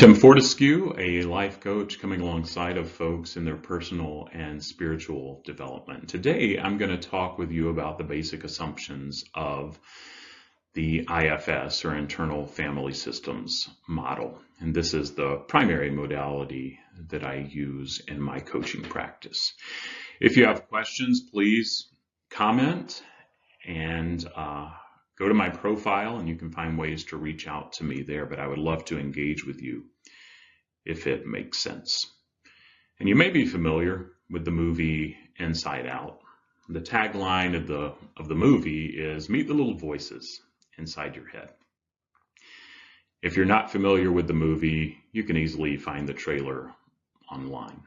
Tim Fortescue, a life coach coming alongside of folks in their personal and spiritual development. Today, I'm going to talk with you about the basic assumptions of the IFS, or Internal Family Systems model. And this is the primary modality that I use in my coaching practice. If you have questions, please comment and go to my profile, and you can find ways to reach out to me there, but I would love to engage with you if it makes sense. And you may be familiar with the movie Inside Out. The tagline of the movie is "Meet the little voices inside your head." If you're not familiar with the movie, you can easily find the trailer online.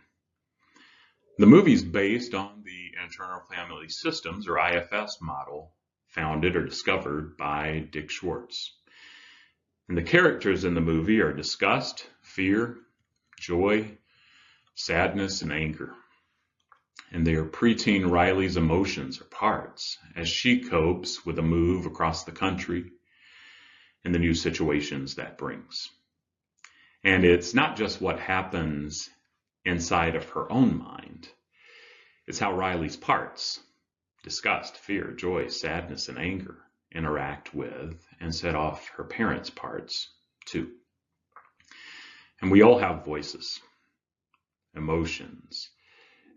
The movie is based on the Internal Family Systems, or IFS model, founded or discovered by Dick Schwartz. And the characters in the movie are disgust, fear, joy, sadness, and anger. And they are preteen Riley's emotions or parts as she copes with a move across the country and the new situations that brings. And it's not just what happens inside of her own mind. It's how Riley's parts, disgust, fear, joy, sadness, and anger, interact with and set off her parents' parts too. And we all have voices, emotions,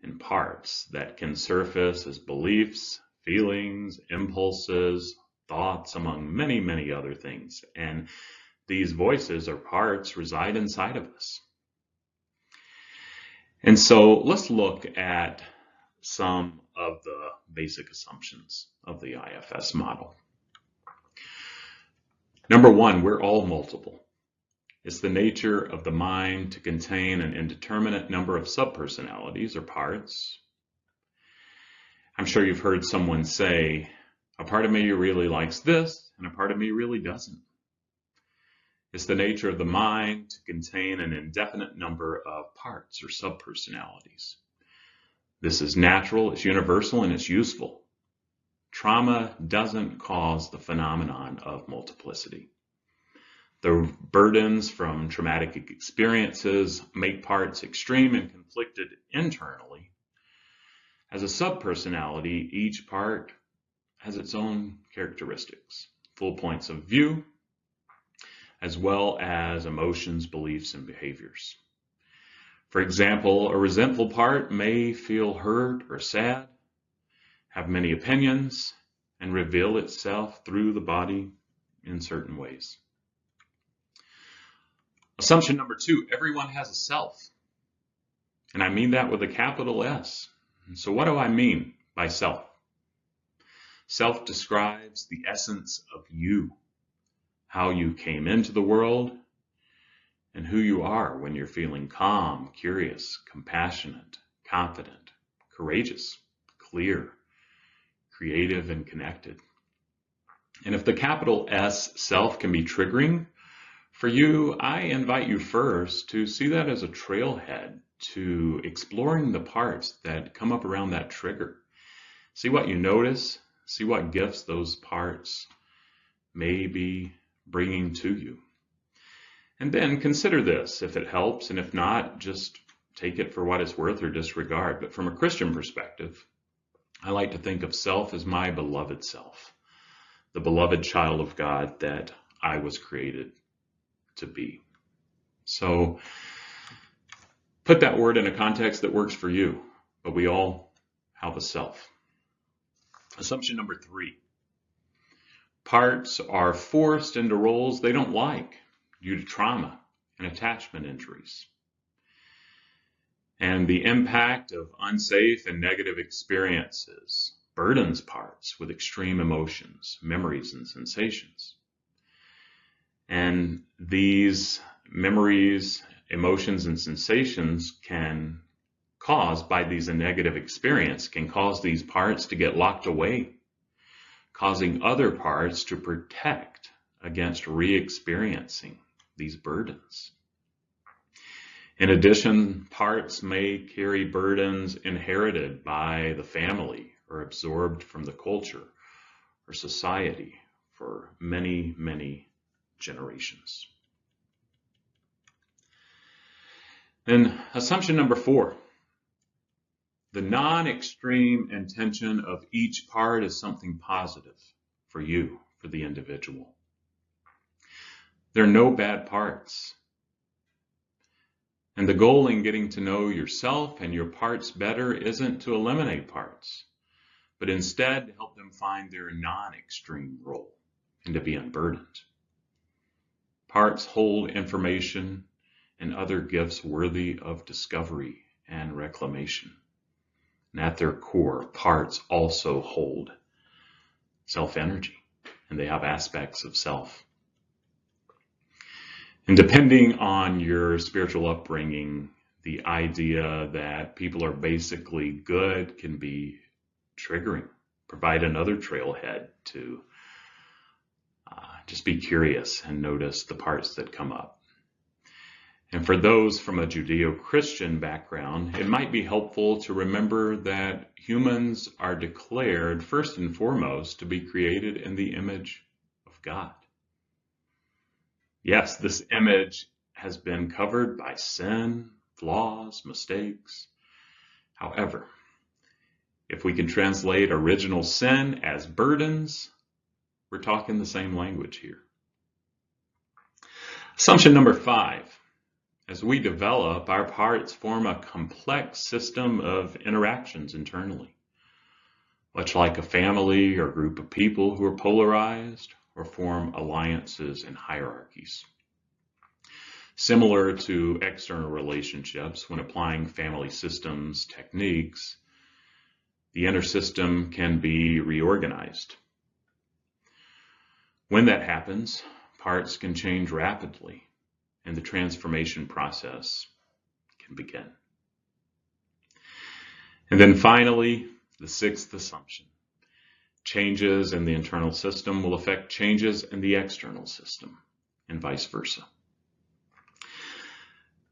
and parts that can surface as beliefs, feelings, impulses, thoughts, among many, many other things. And these voices or parts reside inside of us. And so let's look at some of the basic assumptions of the IFS model. Number one, we're all multiple. It's the nature of the mind to contain an indeterminate number of subpersonalities or parts. I'm sure you've heard someone say, a part of me really likes this, and a part of me really doesn't. It's the nature of the mind to contain an indefinite number of parts or subpersonalities. This is natural, it's universal, and it's useful. Trauma doesn't cause the phenomenon of multiplicity. The burdens from traumatic experiences make parts extreme and conflicted internally. As a subpersonality, each part has its own characteristics, full points of view, as well as emotions, beliefs, and behaviors. For example, a resentful part may feel hurt or sad, have many opinions, and reveal itself through the body in certain ways. Assumption number two, everyone has a self. And I mean that with a capital S. And so what do I mean by self? Self describes the essence of you, how you came into the world, and who you are when you're feeling calm, curious, compassionate, confident, courageous, clear, creative, and connected. And if the capital S self can be triggering for you, I invite you first to see that as a trailhead to exploring the parts that come up around that trigger. See what you notice, see what gifts those parts may be bringing to you. And then consider this, if it helps, and if not, just take it for what it's worth or disregard. But from a Christian perspective, I like to think of self as my beloved self, the beloved child of God that I was created to be. So put that word in a context that works for you, but we all have a self. Assumption number three, parts are forced into roles they don't like due to trauma and attachment injuries. And the impact of unsafe and negative experiences burdens parts with extreme emotions, memories, and sensations. And these memories, emotions, and sensations can cause, by these negative experience, can cause these parts to get locked away, causing other parts to protect against re-experiencing these burdens. In addition, parts may carry burdens inherited by the family or absorbed from the culture or society for many, many generations. Then assumption number 4, the non-extreme intention of each part is something positive for you, for the individual. There are no bad parts. And the goal in getting to know yourself and your parts better isn't to eliminate parts, but instead to help them find their non-extreme role and to be unburdened. Parts hold information and other gifts worthy of discovery and reclamation. And at their core, parts also hold self-energy, and they have aspects of self. And depending on your spiritual upbringing, the idea that people are basically good can be triggering. Provide another trailhead to just be curious and notice the parts that come up. And for those from a Judeo-Christian background, it might be helpful to remember that humans are declared first and foremost to be created in the image of God. Yes, this image has been covered by sin, flaws, mistakes. However, if we can translate original sin as burdens, we're talking the same language here. Assumption number 5. As we develop, our parts form a complex system of interactions internally, much like a family or group of people who are polarized or form alliances and hierarchies. Similar to external relationships, when applying family systems techniques, the inner system can be reorganized. When that happens, parts can change rapidly, and the transformation process can begin. And then finally, the 6th assumption. Changes in the internal system will affect changes in the external system, and vice versa.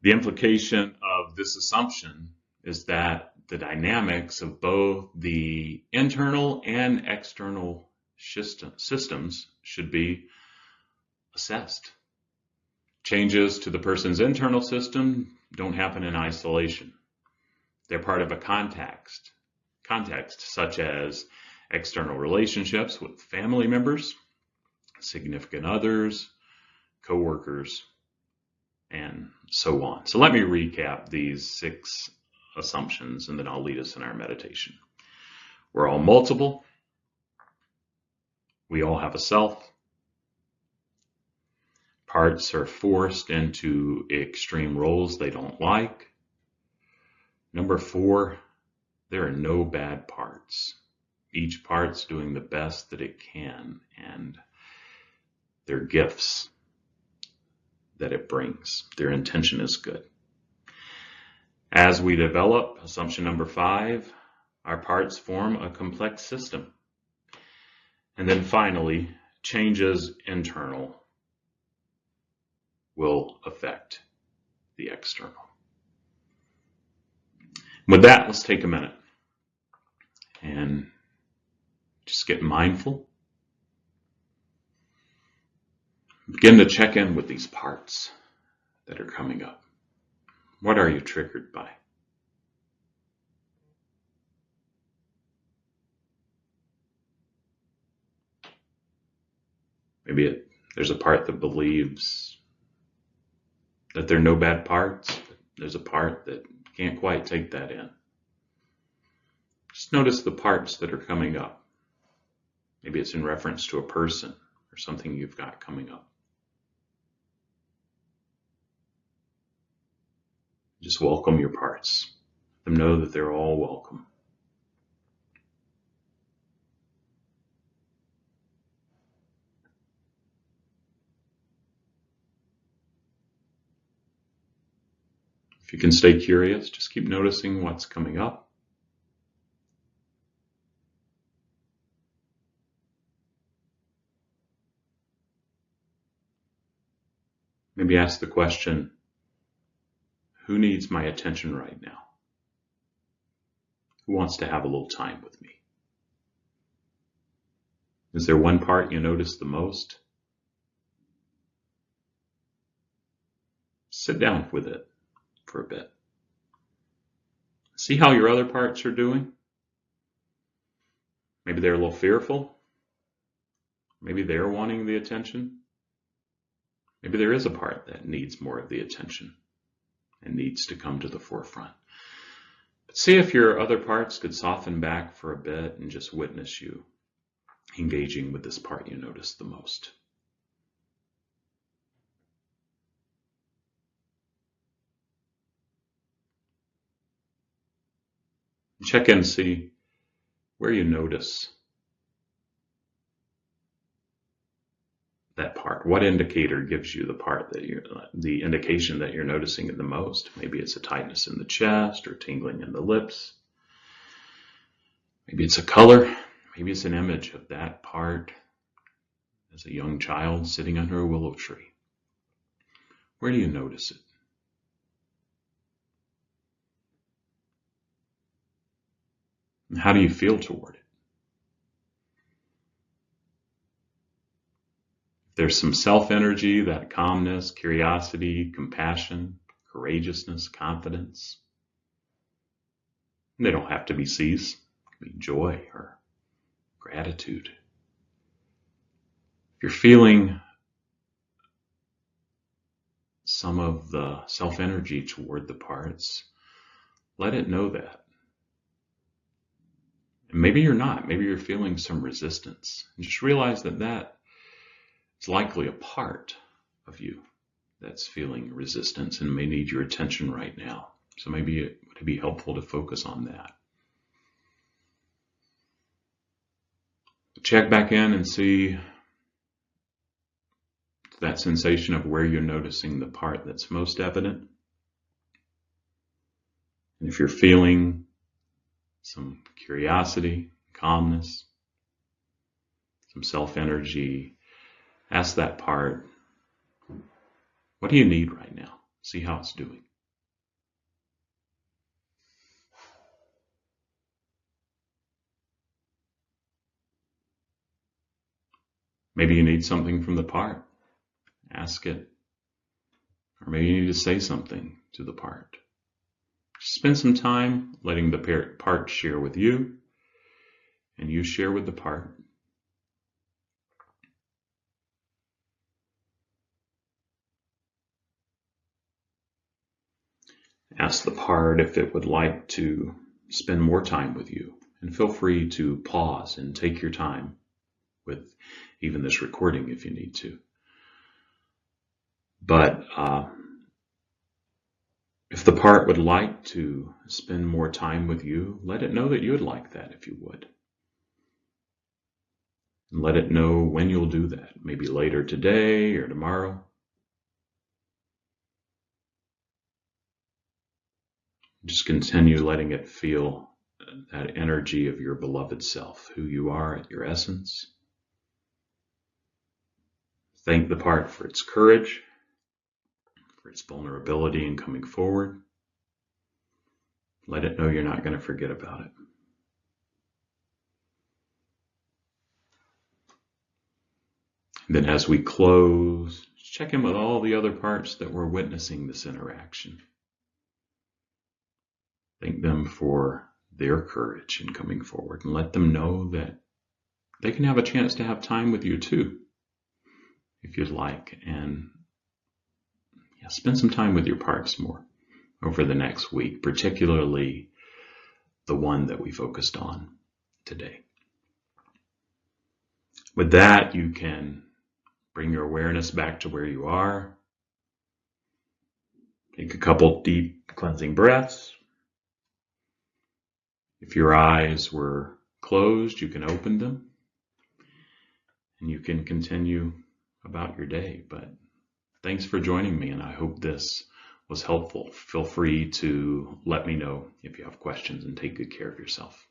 The implication of this assumption is that the dynamics of both the internal and external systems should be assessed. Changes to the person's internal system don't happen in isolation. They're part of a context such as external relationships with family members, significant others, co-workers, and so on. So let me recap these 6 assumptions, and then I'll lead us in our meditation. We're all multiple. We all have a self. Parts are forced into extreme roles they don't like. Number 4, there are no bad parts. Each part's doing the best that it can, and they're gifts that it brings. Their intention is good. As we develop, assumption number 5, our parts form a complex system. And then finally, changes internal will affect the external. With that, let's take a minute and just get mindful. Begin to check in with these parts that are coming up. What are you triggered by? Maybe there's a part that believes that there are no bad parts. But there's a part that can't quite take that in. Just notice the parts that are coming up. Maybe it's in reference to a person or something you've got coming up. Just welcome your parts. Let them know that they're all welcome. If you can stay curious, just keep noticing what's coming up. Maybe ask the question, who needs my attention right now? Who wants to have a little time with me? Is there one part you notice the most? Sit down with it for for a bit. See how your other parts are doing. Maybe they're a little fearful. Maybe they're wanting the attention. Maybe there is a part that needs more of the attention and needs to come to the forefront. But see if your other parts could soften back for a bit and just witness you engaging with this part you notice the most. Check in and see where you notice that part. What indicator gives you the part that the indication that you're noticing it the most? Maybe it's a tightness in the chest or tingling in the lips. Maybe it's a color. Maybe it's an image of that part as a young child sitting under a willow tree. Where do you notice it? And how do you feel toward it? There's some self-energy, that calmness, curiosity, compassion, courageousness, confidence. And they don't have to be C's. It can be joy or gratitude. If you're feeling some of the self-energy toward the parts, let it know that. And maybe you're not. Maybe you're feeling some resistance. And just realize that it's likely a part of you that's feeling resistance and may need your attention right now. So maybe it would be helpful to focus on that. Check back in and see that sensation of where you're noticing the part that's most evident. And if you're feeling some curiosity, calmness, some self-energy, ask that part, what do you need right now? See how it's doing. Maybe you need something from the part. Ask it. Or maybe you need to say something to the part. Just spend some time letting the part share with you, and you share with the part. Ask the part if it would like to spend more time with you, and feel free to pause and take your time with even this recording if you need to. But if the part would like to spend more time with you, let it know that you would like that if you would. And let it know when you'll do that, maybe later today or tomorrow. Just continue letting it feel that energy of your beloved self, who you are at your essence. Thank the part for its courage, for its vulnerability in coming forward. Let it know you're not going to forget about it. And then as we close, check in with all the other parts that were witnessing this interaction. Thank them for their courage in coming forward, and let them know that they can have a chance to have time with you too, if you'd like. And spend some time with your parts more over the next week, particularly the one that we focused on today. With that, you can bring your awareness back to where you are. Take a couple deep cleansing breaths. If your eyes were closed, you can open them and you can continue about your day. But thanks for joining me, and I hope this was helpful. Feel free to let me know if you have questions, and take good care of yourself.